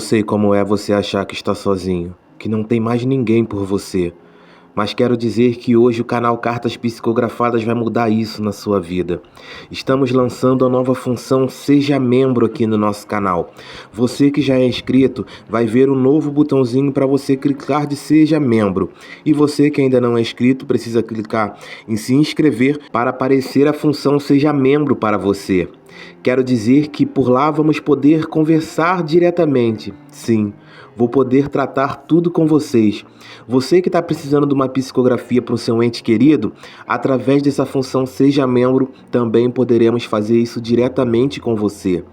sei como é você achar que está sozinho, que não tem mais ninguém por você. Mas quero dizer que hoje o canal Cartas Psicografadas vai mudar isso na sua vida. Estamos lançando a nova função Seja Membro aqui no nosso canal. Você que já é inscrito vai ver um novo botãozinho para você clicar de Seja Membro. E você que ainda não é inscrito precisa clicar em se inscrever para aparecer a função Seja Membro para você. Quero dizer que por lá vamos poder conversar diretamente. Sim, vou poder tratar tudo com vocês. Você que está precisando de uma psicografia para o seu ente querido, através dessa função Seja Membro, também poderemos fazer isso diretamente com você.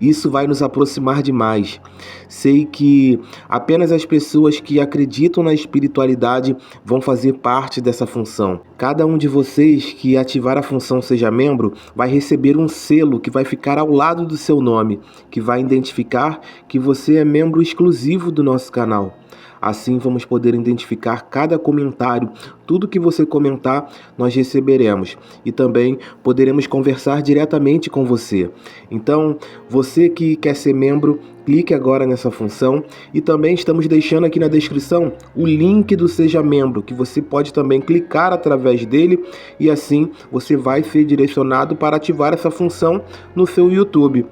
Isso vai nos aproximar demais. Sei que apenas as pessoas que acreditam na espiritualidade vão fazer parte dessa função. Cada um de vocês que ativar a função Seja Membro vai receber um selo que vai ficar ao lado do seu nome, que vai identificar que você é membro exclusivo do nosso canal. Assim vamos poder identificar cada comentário, tudo que você comentar nós receberemos e também poderemos conversar diretamente com você. Então, você que quer ser membro, clique agora nessa função e também estamos deixando aqui na descrição o link do Seja Membro, que você pode também clicar através dele e assim você vai ser direcionado para ativar essa função no seu YouTube.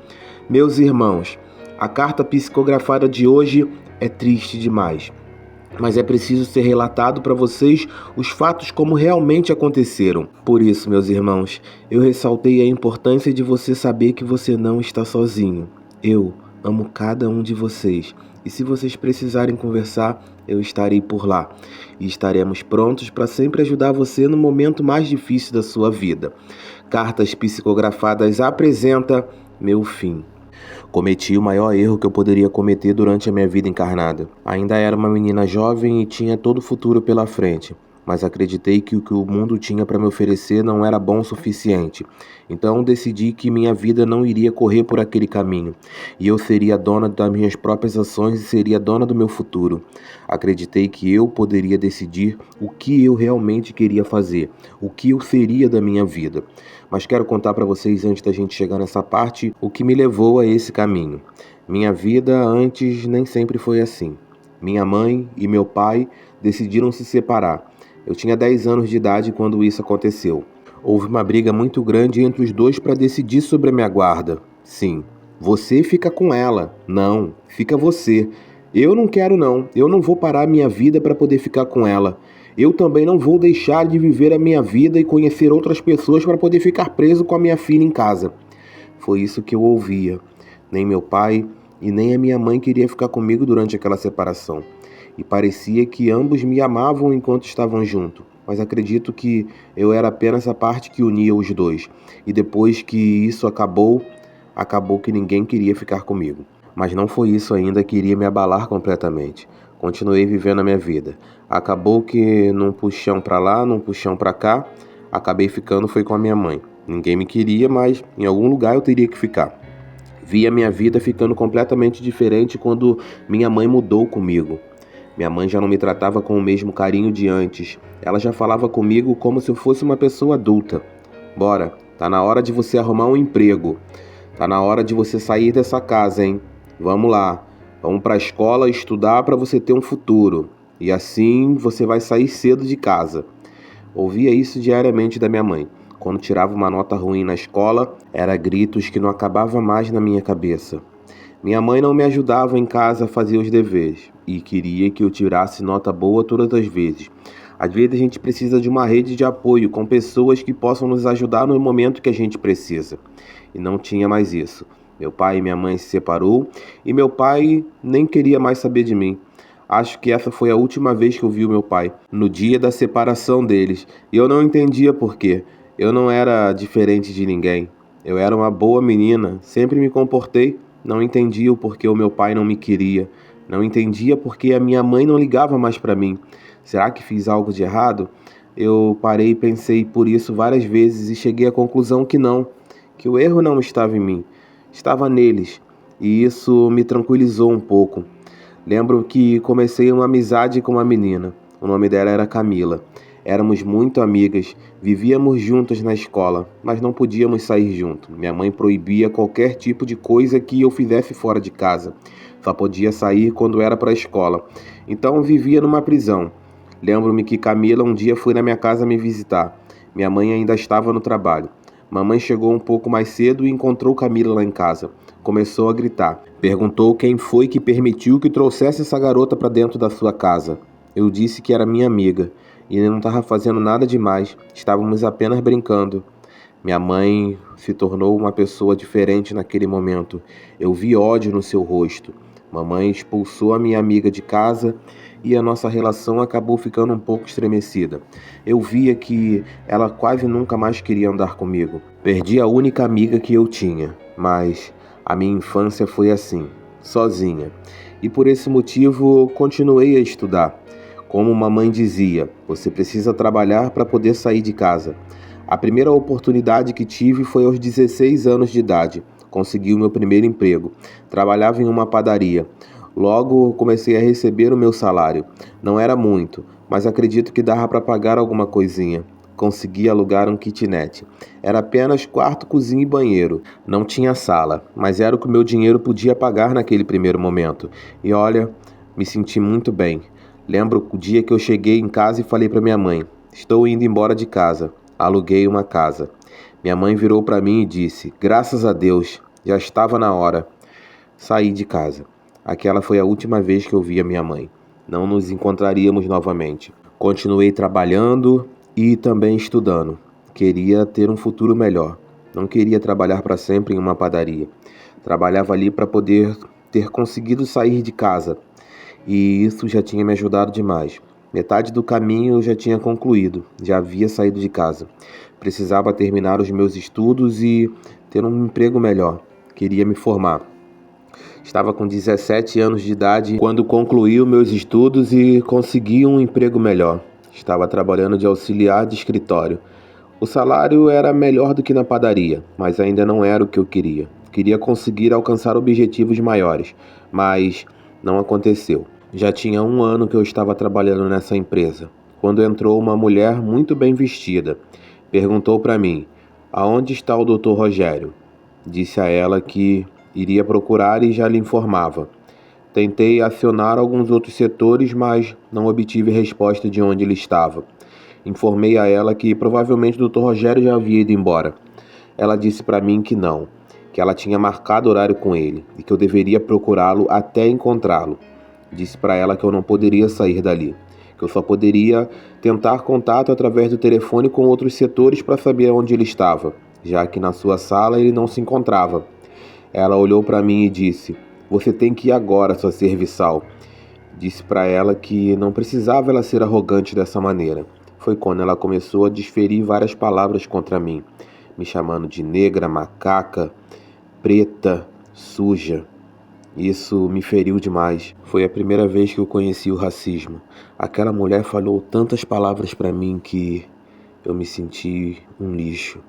Meus irmãos, a carta psicografada de hoje é triste demais, mas é preciso ser relatado para vocês os fatos como realmente aconteceram. Por isso, meus irmãos, eu ressaltei a importância de você saber que você não está sozinho. Eu amo cada um de vocês e se vocês precisarem conversar, eu estarei por lá e estaremos prontos para sempre ajudar você no momento mais difícil da sua vida. Cartas Psicografadas apresenta Meu Fim. Cometi o maior erro que eu poderia cometer durante a minha vida encarnada. Ainda era uma menina jovem e tinha todo o futuro pela frente, mas acreditei que o que o mundo tinha para me oferecer não era bom o suficiente. Então decidi que minha vida não iria correr por aquele caminho, e eu seria dona das minhas próprias ações e seria dona do meu futuro. Acreditei que eu poderia decidir o que eu realmente queria fazer, o que eu seria da minha vida. Mas quero contar para vocês, antes da gente chegar nessa parte, o que me levou a esse caminho. Minha vida antes nem sempre foi assim. Minha mãe e meu pai decidiram se separar. Eu tinha 10 anos de idade quando isso aconteceu. Houve uma briga muito grande entre os dois para decidir sobre a minha guarda. Sim, você fica com ela. Não, fica você. Eu não quero não. Eu não vou parar minha vida para poder ficar com ela. Eu também não vou deixar de viver a minha vida e conhecer outras pessoas para poder ficar preso com a minha filha em casa. Foi isso que eu ouvia. Nem meu pai e nem a minha mãe queria ficar comigo durante aquela separação. E parecia que ambos me amavam enquanto estavam juntos. Mas acredito que eu era apenas a parte que unia os dois. E depois que isso acabou que ninguém queria ficar comigo. Mas não foi isso ainda que iria me abalar completamente. Continuei vivendo a minha vida. Acabou que num puxão pra lá, num puxão pra cá, acabei ficando foi com a minha mãe. Ninguém me queria, mas em algum lugar eu teria que ficar. Vi a minha vida ficando completamente diferente quando minha mãe mudou comigo. Minha mãe já não me tratava com o mesmo carinho de antes. Ela já falava comigo como se eu fosse uma pessoa adulta. Bora, tá na hora de você arrumar um emprego. Tá na hora de você sair dessa casa, hein? Vamos lá. Vamos para a escola estudar para você ter um futuro. E assim você vai sair cedo de casa. Ouvia isso diariamente da minha mãe. Quando tirava uma nota ruim na escola, era gritos que não acabavam mais na minha cabeça. Minha mãe não me ajudava em casa a fazer os deveres e queria que eu tirasse nota boa todas as vezes. Às vezes a gente precisa de uma rede de apoio com pessoas que possam nos ajudar no momento que a gente precisa. E não tinha mais isso. Meu pai e minha mãe se separou e meu pai nem queria mais saber de mim. Acho que essa foi a última vez que eu vi o meu pai, no dia da separação deles. E eu não entendia por quê. Eu não era diferente de ninguém. Eu era uma boa menina, sempre me comportei. Não entendia o porquê o meu pai não me queria. Não entendia porque a minha mãe não ligava mais para mim. Será que fiz algo de errado? Eu parei e pensei por isso várias vezes e cheguei à conclusão que não, que o erro não estava em mim, estava neles. E isso me tranquilizou um pouco. Lembro que comecei uma amizade com uma menina. O nome dela era Camila. Éramos muito amigas, vivíamos juntas na escola, mas não podíamos sair juntos. Minha mãe proibia qualquer tipo de coisa que eu fizesse fora de casa. Só podia sair quando era para a escola. Então eu vivia numa prisão. Lembro-me que Camila um dia foi na minha casa me visitar. Minha mãe ainda estava no trabalho. Mamãe chegou um pouco mais cedo e encontrou Camila lá em casa. Começou a gritar. Perguntou quem foi que permitiu que trouxesse essa garota para dentro da sua casa. Eu disse que era minha amiga e não estava fazendo nada demais. Estávamos apenas brincando. Minha mãe se tornou uma pessoa diferente naquele momento. Eu vi ódio no seu rosto. Mamãe expulsou a minha amiga de casa e a nossa relação acabou ficando um pouco estremecida. Eu via que ela quase nunca mais queria andar comigo. Perdi a única amiga que eu tinha, mas a minha infância foi assim, sozinha. E por esse motivo continuei a estudar. Como mamãe dizia, você precisa trabalhar para poder sair de casa. A primeira oportunidade que tive foi aos 16 anos de idade. Consegui o meu primeiro emprego. Trabalhava em uma padaria. Logo comecei a receber o meu salário. Não era muito, mas acredito que dava para pagar alguma coisinha. Consegui alugar um kitnet. Era apenas quarto, cozinha e banheiro. Não tinha sala, mas era o que o meu dinheiro podia pagar naquele primeiro momento. E olha, me senti muito bem. Lembro o dia que eu cheguei em casa e falei para minha mãe: estou indo embora de casa. Aluguei uma casa. Minha mãe virou para mim e disse: graças a Deus, já estava na hora. Saí de casa. Aquela foi a última vez que eu vi a minha mãe. Não nos encontraríamos novamente. Continuei trabalhando e também estudando. Queria ter um futuro melhor. Não queria trabalhar para sempre em uma padaria. Trabalhava ali para poder ter conseguido sair de casa. E isso já tinha me ajudado demais. Metade do caminho eu já tinha concluído, já havia saído de casa. Precisava terminar os meus estudos e ter um emprego melhor. Queria me formar. Estava com 17 anos de idade quando concluí os meus estudos e consegui um emprego melhor. Estava trabalhando de auxiliar de escritório. O salário era melhor do que na padaria, mas ainda não era o que eu queria. Queria conseguir alcançar objetivos maiores, mas não aconteceu. Já tinha 1 ano que eu estava trabalhando nessa empresa, quando entrou uma mulher muito bem vestida. Perguntou para mim: aonde está o Dr. Rogério? Disse a ela que iria procurar e já lhe informava. Tentei acionar alguns outros setores, mas não obtive resposta de onde ele estava. Informei a ela que provavelmente o Dr. Rogério já havia ido embora. Ela disse para mim que não, que ela tinha marcado horário com ele e que eu deveria procurá-lo até encontrá-lo. Disse para ela que eu não poderia sair dali, que eu só poderia tentar contato através do telefone com outros setores para saber onde ele estava, já que na sua sala ele não se encontrava. Ela olhou para mim e disse: você tem que ir agora, sua serviçal. Disse para ela que não precisava ela ser arrogante dessa maneira. Foi quando ela começou a desferir várias palavras contra mim, me chamando de negra, macaca, preta, suja. Isso me feriu demais. Foi a primeira vez que eu conheci o racismo. Aquela mulher falou tantas palavras para mim que eu me senti um lixo.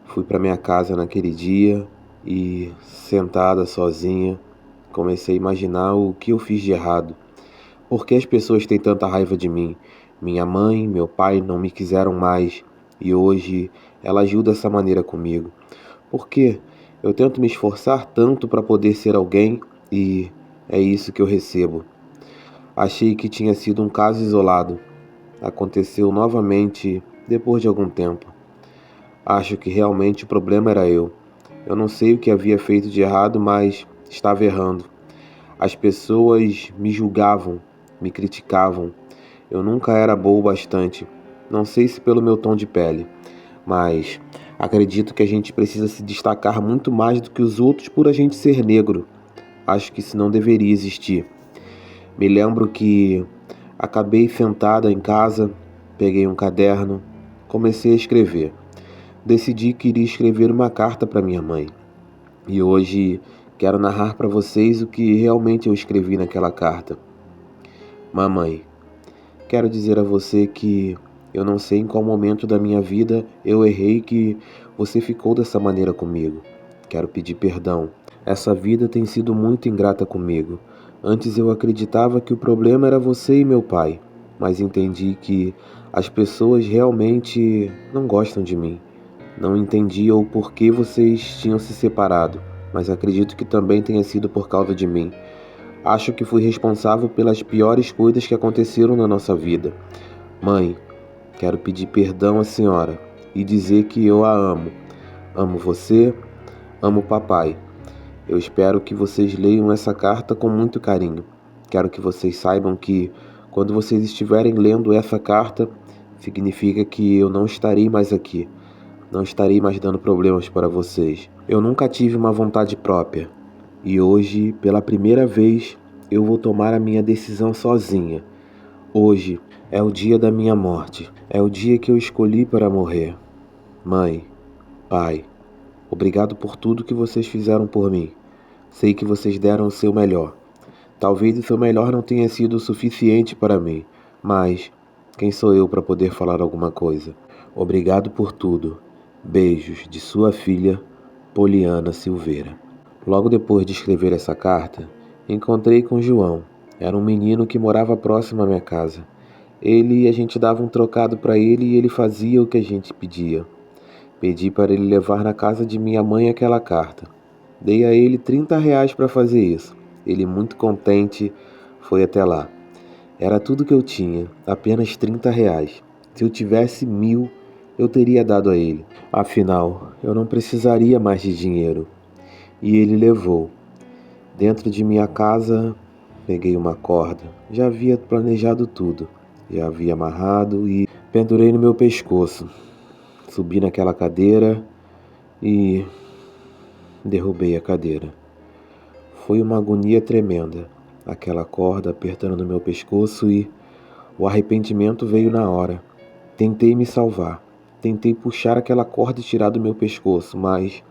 Fui para minha casa naquele dia e, sentada sozinha, comecei a imaginar o que eu fiz de errado. Por que as pessoas têm tanta raiva de mim? Minha mãe, meu pai não me quiseram mais e hoje ela agiu dessa maneira comigo. Por quê? Eu tento me esforçar tanto para poder ser alguém e é isso que eu recebo. Achei que tinha sido um caso isolado. Aconteceu novamente depois de algum tempo. Acho que realmente o problema era eu. Eu não sei o que havia feito de errado, mas estava errando. As pessoas me julgavam, me criticavam. Eu nunca era boa o bastante. Não sei se pelo meu tom de pele, mas acredito que a gente precisa se destacar muito mais do que os outros por a gente ser negro. Acho que isso não deveria existir. Me lembro que acabei sentada em casa, peguei um caderno, comecei a escrever. Decidi que iria escrever uma carta para minha mãe. E hoje quero narrar para vocês o que realmente eu escrevi naquela carta. Mamãe, quero dizer a você que eu não sei em qual momento da minha vida eu errei que você ficou dessa maneira comigo. Quero pedir perdão. Essa vida tem sido muito ingrata comigo. Antes eu acreditava que o problema era você e meu pai, mas entendi que As pessoas realmente não gostam de mim. Não entendia o porquê vocês tinham se separado, mas acredito que também tenha sido por causa de mim. Acho que fui responsável pelas piores coisas que aconteceram na nossa vida. Mãe, quero pedir perdão à senhora e dizer que eu a amo. Amo você, amo o papai. Eu espero que vocês leiam essa carta com muito carinho. Quero que vocês saibam que, quando vocês estiverem lendo essa carta, significa que eu não estarei mais aqui. Não estarei mais dando problemas para vocês. Eu nunca tive uma vontade própria. E hoje, pela primeira vez, eu vou tomar a minha decisão sozinha. Hoje é o dia da minha morte. É o dia que eu escolhi para morrer. Mãe, pai, obrigado por tudo que vocês fizeram por mim. Sei que vocês deram o seu melhor. Talvez o seu melhor não tenha sido o suficiente para mim, mas quem sou eu para poder falar alguma coisa? Obrigado por tudo. Beijos de sua filha, Poliana Silveira. Logo depois de escrever essa carta, encontrei com João. Era um menino que morava próximo à minha casa. A gente dava um trocado para ele e ele fazia o que a gente pedia. Pedi para ele levar na casa de minha mãe aquela carta. Dei a ele R$ 30 para fazer isso. Ele, muito contente, foi até lá. Era tudo que eu tinha, apenas R$ 30. Se eu tivesse 1.000, eu teria dado a ele. Afinal, eu não precisaria mais de dinheiro. E ele levou. Dentro de minha casa, peguei uma corda. Já havia planejado tudo. Já havia amarrado e pendurei no meu pescoço. Subi naquela cadeira e derrubei a cadeira. Foi uma agonia tremenda. Aquela corda apertando no meu pescoço e o arrependimento veio na hora. Tentei me salvar. Tentei puxar aquela corda e tirar do meu pescoço, mas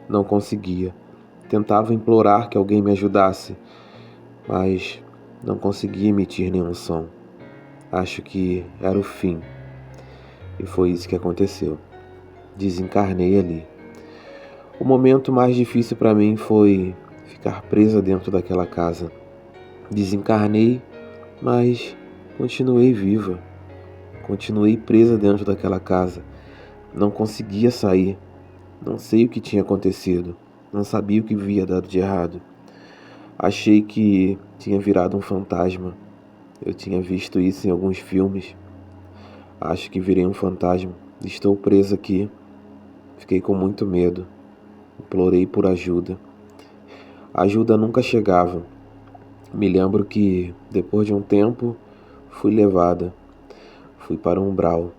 não conseguia. Tentava implorar que alguém me ajudasse, mas não conseguia emitir nenhum som. Acho que era o fim. E foi isso que aconteceu. Desencarnei ali. O momento mais difícil para mim foi ficar presa dentro daquela casa. Desencarnei, mas continuei viva. Continuei presa dentro daquela casa. Não conseguia sair. Não sei o que tinha acontecido. Não sabia o que havia dado de errado. Achei que tinha virado um fantasma. Eu tinha visto isso em alguns filmes. Acho que virei um fantasma. Estou presa aqui. Fiquei com muito medo. Implorei por ajuda. A ajuda nunca chegava. Me lembro que, depois de um tempo, fui levada. Fui para o umbral,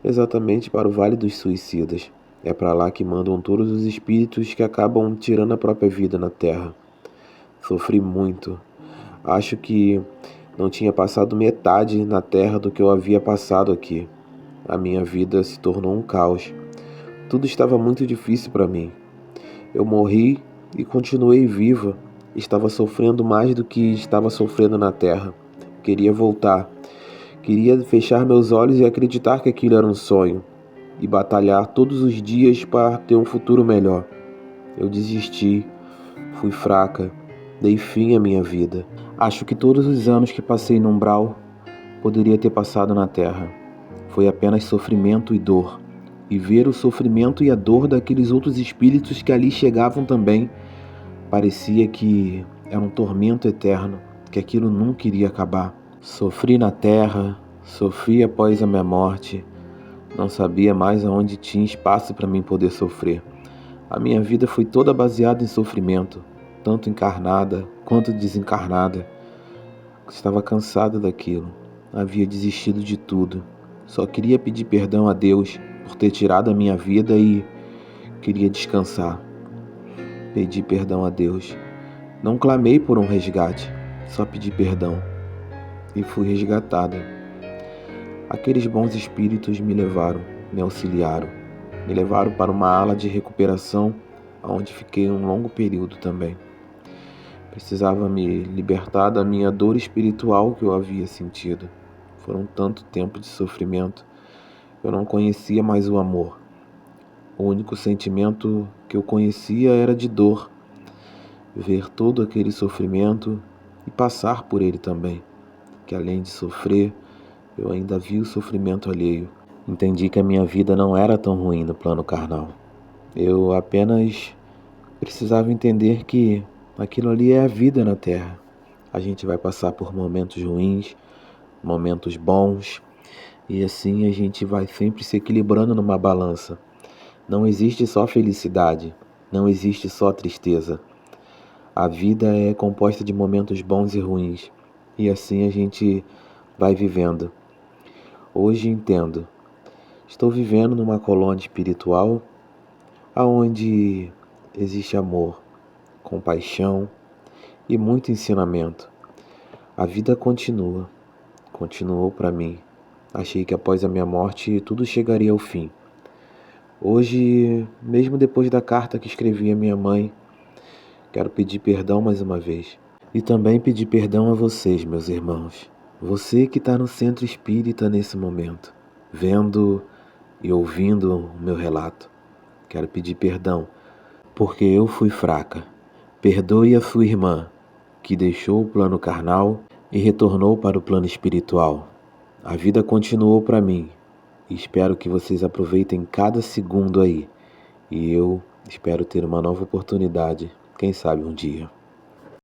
exatamente para o Vale dos Suicidas. É para lá que mandam todos os espíritos que acabam tirando a própria vida na Terra. Sofri muito. Acho que não tinha passado metade na Terra do que eu havia passado aqui. A minha vida se tornou um caos. Tudo estava muito difícil para mim. Eu morri e continuei viva. Estava sofrendo mais do que estava sofrendo na Terra. Queria voltar. Queria fechar meus olhos e acreditar que aquilo era um sonho. E batalhar todos os dias para ter um futuro melhor. Eu desisti. Fui fraca. Dei fim à minha vida. Acho que todos os anos que passei no umbral poderia ter passado na Terra. Foi apenas sofrimento e dor. E ver o sofrimento e a dor daqueles outros espíritos que ali chegavam também, parecia que era um tormento eterno, que aquilo nunca iria acabar. Sofri na Terra, sofri após a minha morte, não sabia mais aonde tinha espaço para mim poder sofrer. A minha vida foi toda baseada em sofrimento, tanto encarnada quanto desencarnada. Estava cansada daquilo, havia desistido de tudo. Só queria pedir perdão a Deus por ter tirado a minha vida e queria descansar. Pedi perdão a Deus. Não clamei por um resgate, só pedi perdão. E fui resgatada. Aqueles bons espíritos me levaram, me auxiliaram. Me levaram para uma ala de recuperação, onde fiquei um longo período também. Precisava me libertar da minha dor espiritual que eu havia sentido. Foram tanto tempo de sofrimento. Eu não conhecia mais o amor. O único sentimento que eu conhecia era de dor. Ver todo aquele sofrimento e passar por ele também. Que além de sofrer, eu ainda vi o sofrimento alheio. Entendi que a minha vida não era tão ruim no plano carnal. Eu apenas precisava entender que aquilo ali é a vida na Terra. A gente vai passar por momentos ruins, momentos bons, e assim a gente vai sempre se equilibrando numa balança. Não existe só felicidade, não existe só tristeza. A vida é composta de momentos bons e ruins, e assim a gente vai vivendo. Hoje entendo. Estou vivendo numa colônia espiritual aonde existe amor, compaixão e muito ensinamento. A vida continuou para mim. Achei que após a minha morte tudo chegaria ao fim. Hoje, mesmo depois da carta que escrevi à minha mãe, quero pedir perdão mais uma vez. E também pedir perdão a vocês, meus irmãos. Você que está no centro espírita nesse momento, vendo e ouvindo o meu relato. Quero pedir perdão, porque eu fui fraca. Perdoe a sua irmã, que deixou o plano carnal e retornou para o plano espiritual. A vida continuou para mim e espero que vocês aproveitem cada segundo aí. E eu espero ter uma nova oportunidade, quem sabe um dia.